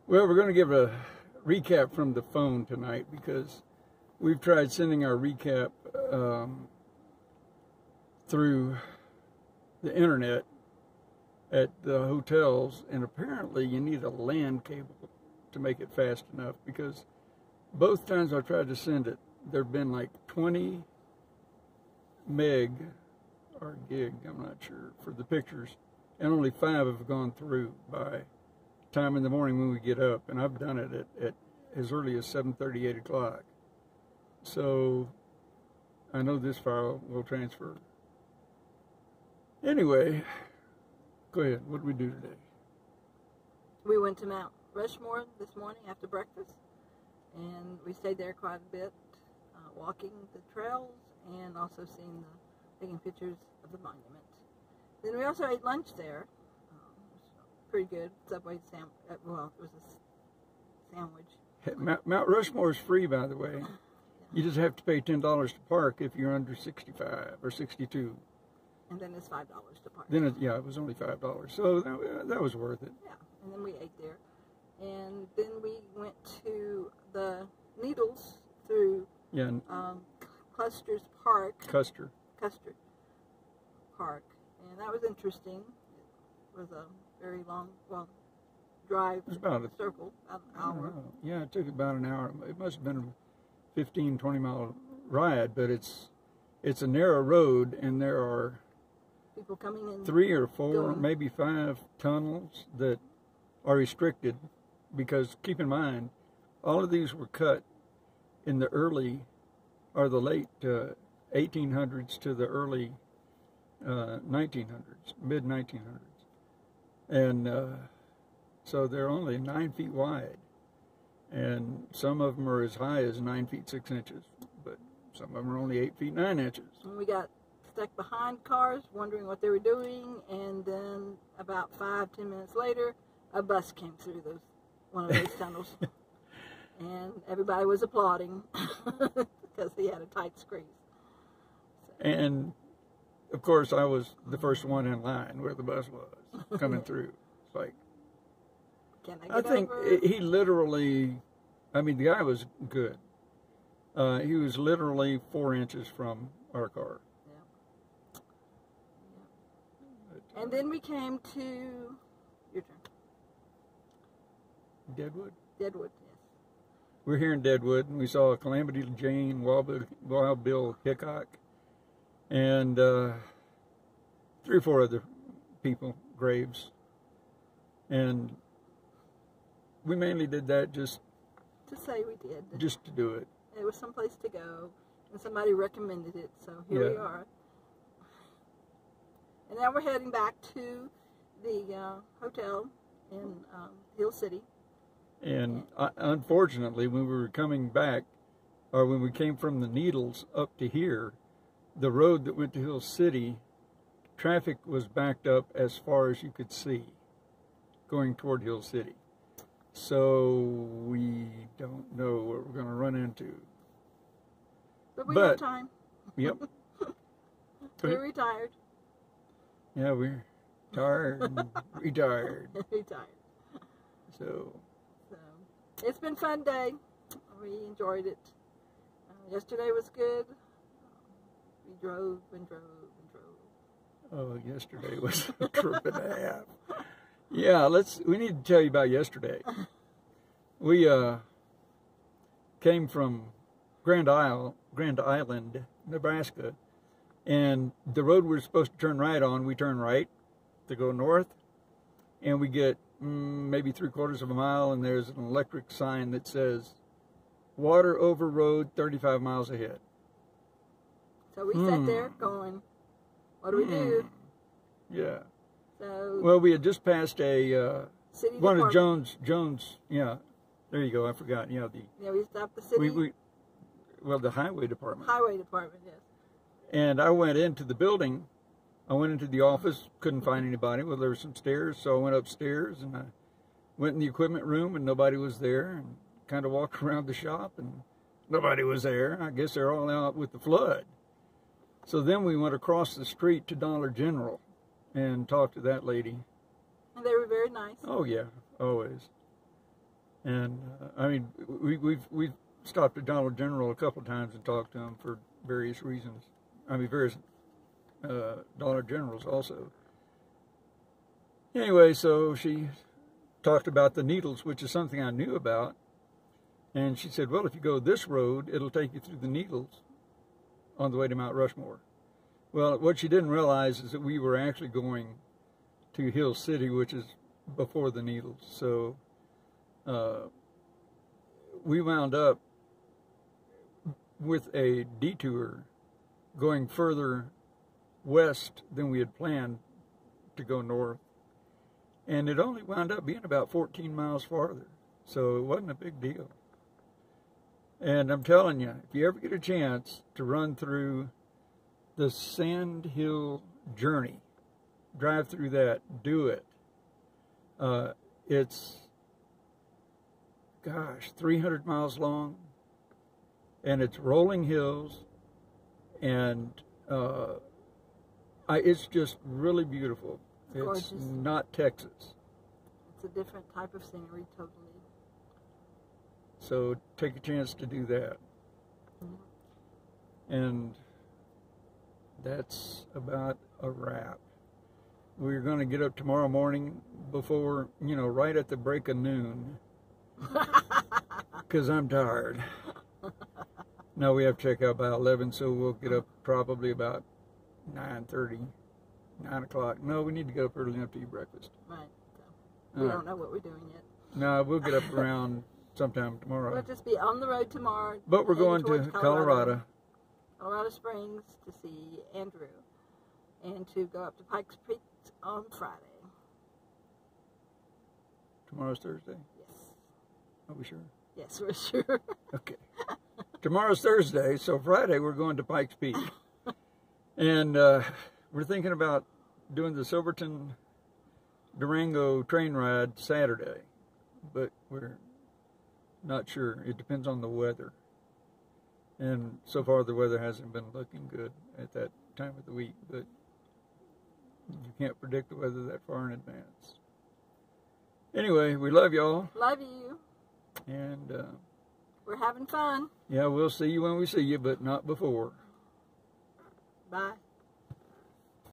Well, we're going to give a recap from the phone tonight because we've tried sending our recap through the internet at the hotels, and apparently you need a LAN cable to make it fast enough, because both times I tried to send it, there have been like 20 meg or gig, I'm not sure, for the pictures, and only 5 have gone through by time in the morning when we get up, and I've done it at as early as 7:30, 8 o'clock. So I know this file will transfer. Anyway, go ahead. What did we do today? We went to Mount Rushmore this morning after breakfast, and we stayed there quite a bit, walking the trails and also taking pictures of the monument. Then we also ate lunch there. Pretty good. Subway sandwich. Well, it was a sandwich. Mount Rushmore is free, by the way. You just have to pay $10 to park if you're under 65 or 62. And then it's $5 to park. Then it was only $5, so that was worth it. Yeah, and then we ate there, and then we went to the Needles through Custer's Park. Custer Park, and that was interesting. It was a very long, drive. It was about a circle, about an hour. Yeah, it took about an hour. It must have been a 15, 20-mile ride, but it's a narrow road, and there are people coming in 3 or 4, maybe 5 tunnels that are restricted, because keep in mind, all of these were cut in the early or the late 1800s to the early 1900s, mid 1900s, and so they're only 9 feet wide, and some of them are as high as 9 feet 6 inches, but some of them are only 8 feet 9 inches. And we got stuck behind cars, wondering what they were doing, and then about 5-10 minutes later, a bus came through one of those tunnels, and everybody was applauding because he had a tight squeeze. So. And of course, I was the first one in line where the bus was coming through. It's like, I think he literally, I mean, the guy was good. He was literally 4 inches from our car. And then we came to, your turn. Deadwood? Deadwood, yes. We're here in Deadwood, and we saw Calamity Jane, Wild Bill Hickok, and 3 or 4 other people, graves. And we mainly did that just to say we did. Just to do it. It was someplace to go, and somebody recommended it, so here we are. And now we're heading back to the hotel in Hill City. And unfortunately, when we were coming back, or when we came from the Needles up to here, the road that went to Hill City, traffic was backed up as far as you could see, going toward Hill City. So we don't know what we're going to run into. But we have time. Yep. We're retired. Yeah, we're tired and retired. Retired. So it's been a fun day. We enjoyed it. Yesterday was good. We drove and drove and drove. Oh, yesterday was a trip and a half. Yeah, we need to tell you about yesterday. We came from Grand Island, Nebraska, and the road we're supposed to turn right on, we turn right to go north, and we get maybe 3/4 of a mile, and there's an electric sign that says, "Water over road 35 miles ahead." So we sat there going, what do we do? Yeah. So well, we had just passed a city one department. of Jones. Yeah, there you go. I forgot. Yeah, we stopped the city. Well, the highway department. Highway department, yes. And I went into the building. I went into the office. Couldn't find anybody. Well, there were some stairs, so I went upstairs and I went in the equipment room, and nobody was there. And kind of walked around the shop, and nobody was there. I guess they're all out with the flood. So then we went across the street to Dollar General and talked to that lady. And they were very nice. Oh, yeah, always. And I mean, we've stopped at Dollar General a couple of times and talked to them for various reasons. I mean, various Dollar Generals also. Anyway, so she talked about the needles, which is something I knew about. And she said, well, if you go this road, it'll take you through the needles on the way to Mount Rushmore. Well, what she didn't realize is that we were actually going to Hill City, which is before the needles. So we wound up with a detour going further west than we had planned to go north. And it only wound up being about 14 miles farther. So it wasn't a big deal. And I'm telling you, if you ever get a chance to run through the Sand Hill Journey, drive through that, do it. It's, gosh, 300 miles long, and it's rolling hills, and it's just really beautiful. It's gorgeous. Not Texas. It's a different type of scenery, totally. So take a chance to do that. Mm-hmm. And that's about a wrap. We're going to get up tomorrow morning before, right at the break of noon. Because I'm tired. Now we have to check out by 11, so we'll get up probably about 9:30, 9 o'clock. No, we need to get up early enough to eat breakfast. Right. So we don't know what we're doing yet. No, we'll get up around sometime tomorrow. We'll just be on the road tomorrow. But we're going to Colorado Springs to see Andrew and to go up to Pikes Peak on Friday. Tomorrow's Thursday? Yes. Are we sure? Yes, we're sure. Okay. Tomorrow's Thursday, so Friday we're going to Pikes Peak. And we're thinking about doing the Silverton Durango train ride Saturday, but we're not sure. It depends on the weather. And so far the weather hasn't been looking good at that time of the week, but you can't predict the weather that far in advance. Anyway, we love y'all. Love you. And we're having fun. Yeah, we'll see you when we see you, but not before. Bye.